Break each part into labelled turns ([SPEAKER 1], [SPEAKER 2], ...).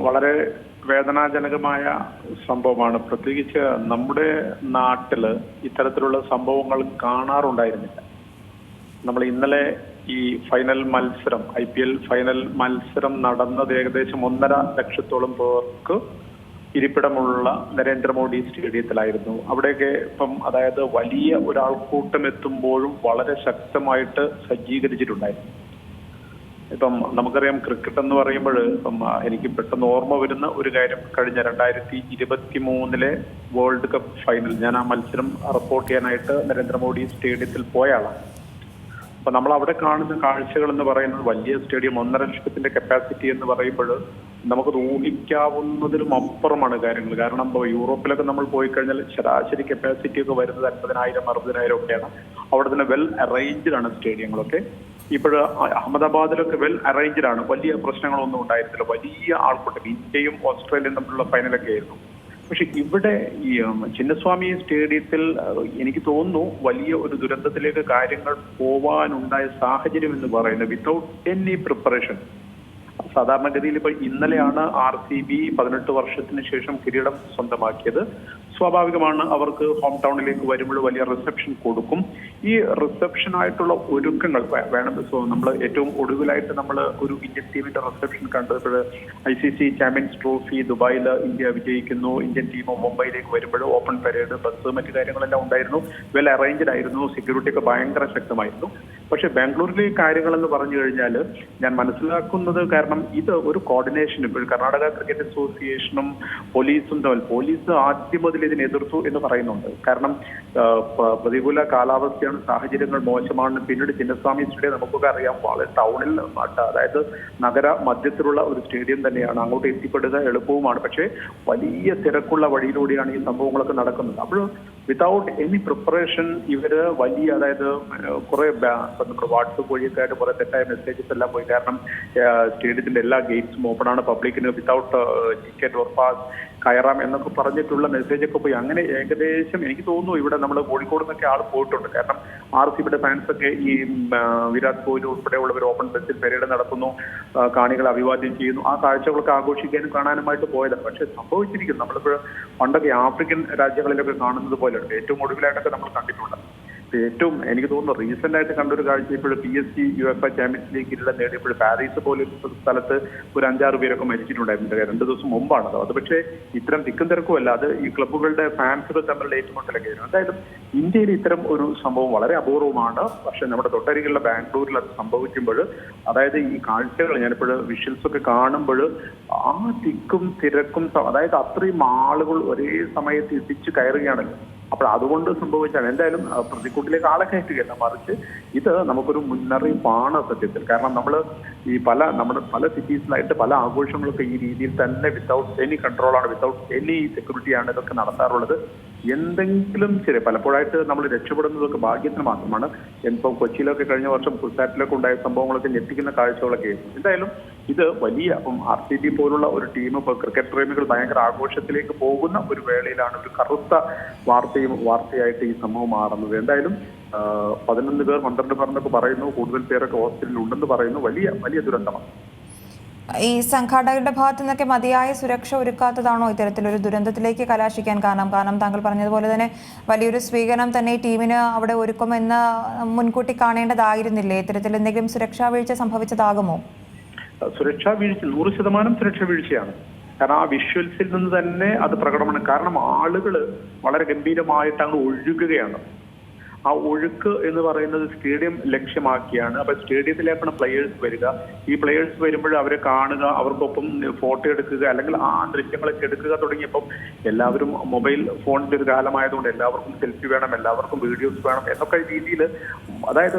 [SPEAKER 1] വളരെ വേദനാജനകമായ സംഭവമാണ്. പ്രത്യേകിച്ച് നമ്മുടെ നാട്ടില് ഇത്തരത്തിലുള്ള സംഭവങ്ങൾ കാണാറുണ്ടായിരുന്നില്ല. നമ്മൾ ഇന്നലെ ഈ ഫൈനൽ മത്സരം IPL ഫൈനൽ മത്സരം നടന്നത് ഏകദേശം 1.5 ലക്ഷത്തോളം പേർക്ക് ഇരിപ്പിടമുള്ള നരേന്ദ്രമോദി സ്റ്റേഡിയത്തിലായിരുന്നു. അവിടെയൊക്കെ ഇപ്പം അതായത് വലിയ ഒരാൾക്കൂട്ടം എത്തുമ്പോഴും വളരെ ശക്തമായിട്ട് സജ്ജീകരിച്ചിട്ടുണ്ടായിരുന്നു. ഇപ്പം നമുക്കറിയാം ക്രിക്കറ്റ് എന്ന് പറയുമ്പോൾ ഇപ്പം എനിക്ക് പെട്ടെന്ന് ഓർമ്മ വരുന്ന ഒരു കാര്യം, കഴിഞ്ഞ 2023 വേൾഡ് കപ്പ് ഫൈനൽ ഞാൻ ആ മത്സരം റിപ്പോർട്ട് ചെയ്യാനായിട്ട് നരേന്ദ്രമോദി സ്റ്റേഡിയത്തിൽ പോയ ആളാണ്. അപ്പൊ നമ്മൾ അവിടെ കാണുന്ന കാഴ്ചകൾ എന്ന് പറയുന്നത് വലിയ സ്റ്റേഡിയം, 1.5 ലക്ഷത്തിന്റെ കപ്പാസിറ്റി എന്ന് പറയുമ്പോൾ നമുക്ക് ഊഹിക്കാവുന്നതിലും അപ്പുറമാണ് കാര്യങ്ങൾ. കാരണം യൂറോപ്പിലൊക്കെ നമ്മൾ പോയി കഴിഞ്ഞാൽ ശരാശരി കപ്പാസിറ്റി ഒക്കെ വരുന്നത് 50,000 60,000 ഒക്കെയാണ്. അവിടെ തന്നെ വെൽ അറേഞ്ച്ഡ് ആണ് സ്റ്റേഡിയങ്ങളൊക്കെ. ഇപ്പോഴ് അഹമ്മദാബാദിലൊക്കെ വെൽ അറേഞ്ച്ഡ് ആണ്, വലിയ പ്രശ്നങ്ങളൊന്നും ഉണ്ടായിരുന്നില്ല. വലിയ ആൾക്കൂട്ടം, ഇന്ത്യയും ഓസ്ട്രേലിയയും തമ്മിലുള്ള ഫൈനലൊക്കെ ആയിരുന്നു. പക്ഷെ ഇവിടെ ഈ ചിന്നസ്വാമി സ്റ്റേഡിയത്തിൽ എനിക്ക് തോന്നുന്നു വലിയ ഒരു ദുരന്തത്തിലേക്ക് കാര്യങ്ങൾ പോവാനുണ്ടായ സാഹചര്യം എന്ന് പറയുന്നത് വിത്തൗട്ട് എനി പ്രിപ്പറേഷൻ. സാധാരണഗതിയിൽ ഇപ്പോൾ ഇന്നലെയാണ് RCB 18 വർഷത്തിന് ശേഷം കിരീടം സ്വന്തമാക്കിയത്. സ്വാഭാവികമാണ് അവർക്ക് ഹോം ടൗണിലേക്ക് വരുമ്പോൾ വലിയ റിസപ്ഷൻ കൊടുക്കും. ഈ റിസപ്ഷനായിട്ടുള്ള ഒരുക്കങ്ങൾ വേണം. നമ്മൾ ഏറ്റവും ഒടുവിലായിട്ട് നമ്മൾ ഒരു ഇന്ത്യൻ ടീമിന്റെ റിസപ്ഷൻ കണ്ടപ്പോൾ ICC ചാമ്പ്യൻസ് ട്രോഫി ദുബായിൽ ഇന്ത്യ വിജയിക്കുന്നു, ഇന്ത്യൻ ടീം മുംബൈയിലേക്ക് വരുമ്പോൾ ഓപ്പൺ പരേഡ്, ബസ്, മറ്റു കാര്യങ്ങളെല്ലാം ഉണ്ടായിരുന്നു. വെൽ അറേഞ്ച്ഡ് ആയിരുന്നു, സെക്യൂരിറ്റി ഒക്കെ ഭയങ്കര ശക്തമായിരുന്നു. പക്ഷെ ബാംഗ്ലൂരിലെ കാര്യങ്ങൾ എന്ന് പറഞ്ഞു കഴിഞ്ഞാൽ ഞാൻ മനസ്സിലാക്കുന്നത്, കാരണം ഇത് ഒരു കോർഡിനേഷൻ ഇപ്പോൾ കർണാടക ക്രിക്കറ്റ് അസോസിയേഷനും പോലീസും തമ്മിൽ, പോലീസ് ആദ്യം മുതൽ ഇതിനെ എതിർത്തു എന്ന് പറയുന്നുണ്ട്. കാരണം പ്രതികൂല കാലാവസ്ഥയാണ്, സാഹചര്യങ്ങൾ മോശമാണ്. പിന്നീട് ചിന്നസ്വാമി സ്റ്റേഡിയം നമുക്കൊക്കെ അറിയാം, വളരെ ടൗണിൽ, അതായത് നഗര മധ്യത്തിലുള്ള ഒരു സ്റ്റേഡിയം തന്നെയാണ്. അങ്ങോട്ട് എത്തിപ്പെടുക എളുപ്പവുമാണ്. പക്ഷേ വലിയ തിരക്കുള്ള വഴിയിലൂടെയാണ് ഈ സംഭവങ്ങളൊക്കെ നടക്കുന്നത്. അപ്പോൾ വിതൗട്ട് എനി പ്രിപ്പറേഷൻ ഇവര് വലിയ, അതായത് കുറെ നമ്മുടെ വാട്സപ്പ് വഴിയൊക്കെ ആയിട്ട് കുറെ തെറ്റായ മെസ്സേജസ് എല്ലാം പോയി. കാരണം സ്റ്റേഡിയത്തിന്റെ എല്ലാ ഗേറ്റ്സും ഓപ്പൺ ആണ്, പബ്ലിക്കിന് വിതൗട്ട് ടിക്കറ്റ് ഓർ പാസ് കയറാം എന്നൊക്കെ പറഞ്ഞിട്ടുള്ള മെസ്സേജ് ഒക്കെ പോയി. അങ്ങനെ ഏകദേശം എനിക്ക് തോന്നുന്നു ഇവിടെ നമ്മൾ കോഴിക്കോട് നിന്നൊക്കെ ആൾ പോയിട്ടുണ്ട്. കാരണം RCBയുടെ ഫാൻസ് ഒക്കെ ഈ വിരാട് കോഹ്ലി ഉൾപ്പെടെയുള്ളവർ ഓപ്പൺ ബസ്സിൽ പരേഡ് നടത്തുന്നു, കാണികളെ അഭിവാദ്യം ചെയ്യുന്നു. ആ കാഴ്ചകളൊക്കെ ആഘോഷിക്കാനും കാണാനുമായിട്ട് പോയതാണ്. പക്ഷെ സംഭവിച്ചിരിക്കുന്നു നമ്മളിപ്പോൾ പണ്ടൊക്കെ ആഫ്രിക്കൻ രാജ്യങ്ങളിലൊക്കെ കാണുന്നത് പോലെ ഏറ്റവും ഒടുവിലായിട്ടൊക്കെ നമ്മൾ കണ്ടിട്ടുണ്ട്. ഏറ്റവും എനിക്ക് തോന്നുന്നു റീസെന്റ് ആയിട്ട് കണ്ടൊരു കാഴ്ച, ഇപ്പോൾ PSG UEFA ചാമ്പ്യൻസ് ലീഗ് കിരീടം നേടിയപ്പോൾ പാരീസ് പോലെ ഒരു സ്ഥലത്ത് ഒരു 5-6 പേരൊക്കെ മരിച്ചിട്ടുണ്ടായിരുന്നു. 2 ദിവസം മുമ്പാണത്. അത് പക്ഷേ ഇത്തരം തിക്കും തിരക്കുമല്ല, അത് ഈ ക്ലബ്ബുകളുടെ ഫാൻസുകൾ തമ്മിലുള്ള ഏറ്റുമുട്ടലൊക്കെ ആയിരുന്നു. എന്തായാലും ഇന്ത്യയിൽ ഇത്തരം ഒരു സംഭവം വളരെ അപൂർവമാണ്. പക്ഷെ നമ്മുടെ തൊട്ടരികിലുള്ള ബാംഗ്ലൂരിൽ അത് സംഭവിക്കുമ്പോൾ, അതായത് ഈ കാഴ്ചകൾ ഞാനിപ്പോൾ വിഷ്വൽസ് ഒക്കെ കാണുമ്പോൾ ആ തിക്കും തിരക്കും, അതായത് അത്രയും ആളുകൾ ഒരേ സമയത്ത് എത്തിച്ച് കയറുകയാണല്ലോ. അപ്പോൾ അതുകൊണ്ട് സംഭവിച്ചാണ്. എന്തായാലും പ്രതിക്കൂട്ടിലേക്ക് ആളെ കയറ്റുകയല്ല, മറിച്ച് ഇത് നമുക്കൊരു മുന്നറിയിപ്പാണ് സത്യത്തിൽ. കാരണം നമ്മൾ ഈ നമ്മുടെ പല സിറ്റീസിലായിട്ട് പല ആഘോഷങ്ങളൊക്കെ ഈ രീതിയിൽ തന്നെ വിത്തൗട്ട് എനി കൺട്രോളാണ്, വിത്തൗട്ട് എനി സെക്യൂരിറ്റിയാണ് ഇതൊക്കെ നടത്താറുള്ളത്. എന്തെങ്കിലും ശരി പലപ്പോഴായിട്ട് നമ്മൾ രക്ഷപ്പെടുന്നതൊക്കെ ഭാഗ്യത്തിന് മാത്രമാണ്. ഇപ്പം കൊച്ചിയിലൊക്കെ കഴിഞ്ഞ വർഷം കുസാറ്റിലൊക്കെ ഉണ്ടായ സംഭവങ്ങളൊക്കെ ഞെട്ടിക്കുന്ന കാഴ്ചകളൊക്കെ ആയിരുന്നു. എന്തായാലും ഇത് വലിയ, അപ്പം RCB പോലുള്ള ഒരു ടീം, ഇപ്പോൾ ക്രിക്കറ്റ് പ്രേമികൾ ഭയങ്കര ആഘോഷത്തിലേക്ക് പോകുന്ന ഒരു വേളയിലാണ് ഒരു കറുത്ത വാർത്തയായിട്ട് ഈ സംഭവം മാറുന്നത്. എന്തായാലും 11 പേർ 12 പേർ എന്നൊക്കെ പറയുന്നു, കൂടുതൽ പേരൊക്കെ ഹോസ്പിറ്റലിൽ ഉണ്ടെന്ന് പറയുന്നു. വലിയ വലിയ ദുരന്തമാണ്.
[SPEAKER 2] ഈ സംഘാടകരുടെ ഭാഗത്തു നിന്നൊക്കെ മതിയായ സുരക്ഷ ഒരുക്കാത്തതാണോ ഇത്തരത്തിലൊരു ദുരന്തത്തിലേക്ക് കലാശിക്കാൻ കാരണം താങ്കൾ പറഞ്ഞതുപോലെ തന്നെ വലിയൊരു സ്വീകരണം തന്നെ ഈ ടീമിന് അവിടെ ഒരുക്കുമെന്ന് മുൻകൂട്ടി കാണേണ്ടതായിരുന്നില്ലേ? ഇത്തരത്തിൽ എന്തെങ്കിലും സുരക്ഷാ വീഴ്ച സംഭവിച്ചതാകുമോ?
[SPEAKER 1] സുരക്ഷാ വീഴ്ച 100% സുരക്ഷാ വീഴ്ചയാണ്. കാരണം ആ വിഷ്വൽസിൽ നിന്ന് തന്നെ അത് പ്രകടമാണ്. കാരണം ആളുകൾ വളരെ ഗംഭീരമായിട്ട് അങ്ങ് ഒഴുകുകയാണ്. ആ ഒഴുക്ക് എന്ന് പറയുന്നത് സ്റ്റേഡിയം ലക്ഷ്യമാക്കിയാണ്. അപ്പൊ സ്റ്റേഡിയത്തിലേക്കാണ് പ്ലെയേഴ്സ് വരിക. ഈ പ്ലെയേഴ്സ് വരുമ്പോൾ അവരെ കാണുക, അവർക്കൊപ്പം ഫോട്ടോ എടുക്കുക, അല്ലെങ്കിൽ ആ ദൃശ്യങ്ങളൊക്കെ എടുക്കുക തുടങ്ങിയപ്പം എല്ലാവരും മൊബൈൽ ഫോണിന്റെ ഒരു കാലമായതുകൊണ്ട് എല്ലാവർക്കും സെൽഫി വേണം, എല്ലാവർക്കും വീഡിയോസ് വേണം എന്നൊക്കെ രീതിയിൽ, അതായത്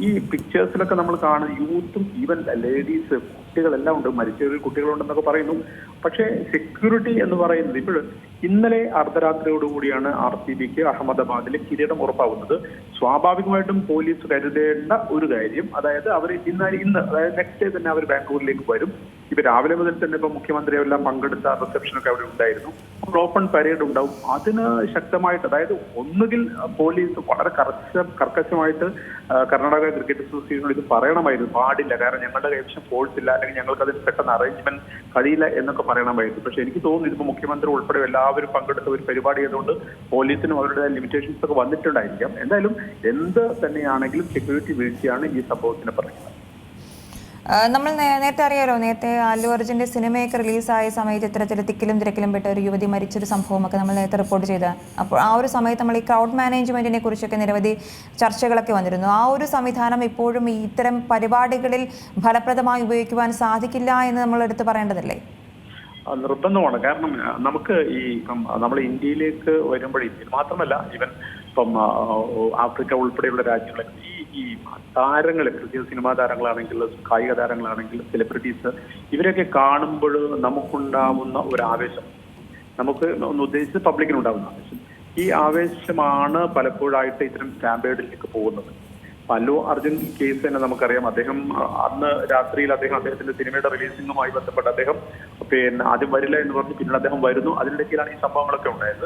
[SPEAKER 1] ഈ പിക്ചേഴ്സിലൊക്കെ നമ്മൾ കാണുന്ന യൂത്തും ഈവൻ ലേഡീസ്, കുട്ടികളെല്ലാം ഉണ്ട്, മരിച്ച കുട്ടികളുണ്ടെന്നൊക്കെ പറയുന്നു. പക്ഷേ സെക്യൂരിറ്റി എന്ന് പറയുന്നത് ഇപ്പോഴും ഇന്നലെ അർദ്ധരാത്രിയോടുകൂടിയാണ് RCBക്ക് അഹമ്മദാബാദിലെ കിരീടം ഉറപ്പാകുന്നത്. സ്വാഭാവികമായിട്ടും പോലീസ് കരുതേണ്ട ഒരു കാര്യം, അതായത് അവർ ഇന്ന് അതായത് നെക്സ്റ്റ് ഡേ തന്നെ അവർ ബാംഗ്ലൂരിലേക്ക് വരും. ഇപ്പൊ രാവിലെ മുതൽ തന്നെ ഇപ്പൊ മുഖ്യമന്ത്രിയെല്ലാം പങ്കെടുത്ത റിസപ്ഷനൊക്കെ അവിടെ ഉണ്ടായിരുന്നു. ഓപ്പൺ പരേഡ് ഉണ്ടാവും. അതിന് ശക്തമായിട്ട്, അതായത് ഒന്നുകിൽ പോലീസ് വളരെ കർക്കശമായിട്ട് കർണാടക ക്രിക്കറ്റ് അസോസിയേഷനോട് ഇത് പറയണമായിരുന്നു, പാടില്ല, കാരണം ഞങ്ങളുടെ കൈവശം ഫോഴ്സ് ഇല്ല, അല്ലെങ്കിൽ ഞങ്ങൾക്ക് അതിന് പെട്ടെന്ന് അറേഞ്ച്മെന്റ് കഴിയില്ല എന്നൊക്കെ പറയണമായിരുന്നു. പക്ഷെ എനിക്ക് തോന്നുന്നു ഇതിപ്പോ മുഖ്യമന്ത്രി ഉൾപ്പെടെ എല്ലാവരും പങ്കെടുത്ത ഒരു പരിപാടി ആയതുകൊണ്ട് പോലീസിനും അവരുടെ ലിമിറ്റേഷൻസ് ഒക്കെ വന്നിട്ടുണ്ടായിരിക്കാം. എന്തായാലും എന്ത് തന്നെയാണെങ്കിലും സെക്യൂരിറ്റി വീഴ്ചയാണ് ഈ സംഭവത്തിന് പറയുന്നത്.
[SPEAKER 2] നമ്മൾ നേരത്തെ അറിയാലോ, നേരത്തെ അല്ലു അർജുന്റെ സിനിമയൊക്കെ റിലീസായ സമയത്ത് ഇത്തരത്തിൽ തിക്കിലും തിരക്കിലും പെട്ട ഒരു യുവതി മരിച്ചൊരു സംഭവമൊക്കെ നമ്മൾ നേരത്തെ റിപ്പോർട്ട് ചെയ്ത. അപ്പോൾ ആ ഒരു സമയത്ത് നമ്മൾ ഈ ക്രൗഡ് മാനേജ്മെന്റിനെ കുറിച്ചൊക്കെ നിരവധി ചർച്ചകളൊക്കെ വന്നിരുന്നു. ആ ഒരു സംവിധാനം ഇപ്പോഴും ഇത്തരം പരിപാടികളിൽ ഫലപ്രദമായി ഉപയോഗിക്കുവാൻ സാധിക്കില്ല എന്ന് നമ്മൾ എടുത്ത് പറയേണ്ടതല്ലേ?
[SPEAKER 1] നിർബന്ധമാണ്. കാരണം നമുക്ക് നമ്മൾ ഇന്ത്യയിലേക്ക് വരുമ്പോൾ, ഇന്ത്യയിൽ മാത്രമല്ല, ഈവൻ ഇപ്പം ആഫ്രിക്ക ഉൾപ്പെടെയുള്ള രാജ്യങ്ങളൊക്കെ ഈ താരങ്ങൾ, സിനിമാ താരങ്ങളാണെങ്കിൽ, കായിക താരങ്ങളാണെങ്കിൽ, സെലിബ്രിറ്റീസ്, ഇവരൊക്കെ കാണുമ്പോൾ നമുക്കുണ്ടാവുന്ന ഒരു ആവേശം, നമുക്ക് ഒന്ന് ഉദ്ദേശിച്ച് പബ്ലിക്കിനുണ്ടാവുന്ന ആവേശം, ഈ ആവേശമാണ് പലപ്പോഴായിട്ട് ഇത്തരം സ്റ്റാമ്പേഡിലേക്ക് പോകുന്നത്. അല്ലു അർജുൻ കേസ് തന്നെ നമുക്കറിയാം. അദ്ദേഹം അന്ന് രാത്രിയിൽ അദ്ദേഹത്തിന്റെ സിനിമയുടെ റിലീസിംഗുമായി ബന്ധപ്പെട്ട് അദ്ദേഹം ആദ്യം വരില്ല എന്ന് പറഞ്ഞു, പിന്നീട് അദ്ദേഹം വരുന്നു. അതിനിടയ്ക്കാണ് ഈ സംഭവങ്ങളൊക്കെ ഉണ്ടായത്.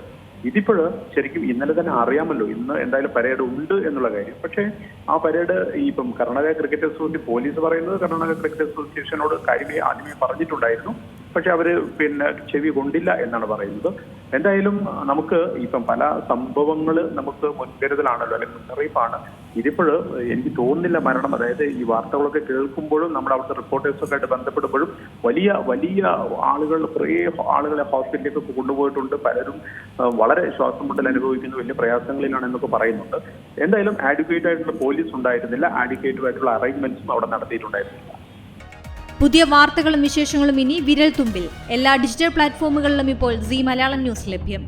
[SPEAKER 1] ഇതിപ്പോഴ് ശരിക്കും ഇന്നലെ തന്നെ അറിയാമല്ലോ ഇന്ന് എന്തായാലും പരേഡ് ഉണ്ട് എന്നുള്ള കാര്യം. പക്ഷേ ആ പരേഡ് ഇപ്പം കർണാടക ക്രിക്കറ്റ് അസോസിയേഷൻ, പോലീസ് പറയുന്നത് കർണാടക ക്രിക്കറ്റ് അസോസിയേഷനോട് കാര്യമേ ആദ്യമേ പറഞ്ഞിട്ടുണ്ടായിരുന്നു, പക്ഷെ അവര് ചെവി കൊണ്ടില്ല എന്നാണ് പറയുന്നത്. എന്തായാലും നമുക്ക് ഇപ്പം പല സംഭവങ്ങൾ നമുക്ക് മുൻകരുതലാണല്ലോ, അല്ലെങ്കിൽ മുന്നറിയിപ്പാണ്. ഇതിപ്പോഴ് എനിക്ക് തോന്നുന്നില്ല മരണം, അതായത് ഈ വാർത്തകളൊക്കെ കേൾക്കുമ്പോഴും നമ്മൾ അവിടുത്തെ റിപ്പോർട്ടേഴ്സൊക്കെ ആയിട്ട് ബന്ധപ്പെടുമ്പോഴും വലിയ വലിയ ആളുകൾ, കുറേ ആളുകളെ ഹോസ്പിറ്റലിലേക്ക് കൊണ്ടുപോയിട്ടുണ്ട്. പലരും വളരെ ശ്വാസം മുട്ടൽ അനുഭവിക്കുന്ന വലിയ പ്രയാസങ്ങളിലാണ് എന്നൊക്കെ പറയുന്നുണ്ട്. എന്തായാലും ആഡ്വക്കേറ്റ് ആയിട്ടുള്ള പോലീസ് ഉണ്ടായിരുന്നില്ല, ആഡ്വക്കേറ്റീവ് ആയിട്ടുള്ള അറേഞ്ച്മെന്റ്സും അവിടെ നടത്തിയിട്ടുണ്ടായിരുന്നില്ല.
[SPEAKER 3] പുതിയ വാർത്തകളും വിശേഷങ്ങളും ഇനി വിരൽ തുമ്പിൽ. എല്ലാ ഡിജിറ്റൽ പ്ലാറ്റ്ഫോമുകളിലും ഇപ്പോൾ സീ മലയാളം ന്യൂസ് ലഭ്യം.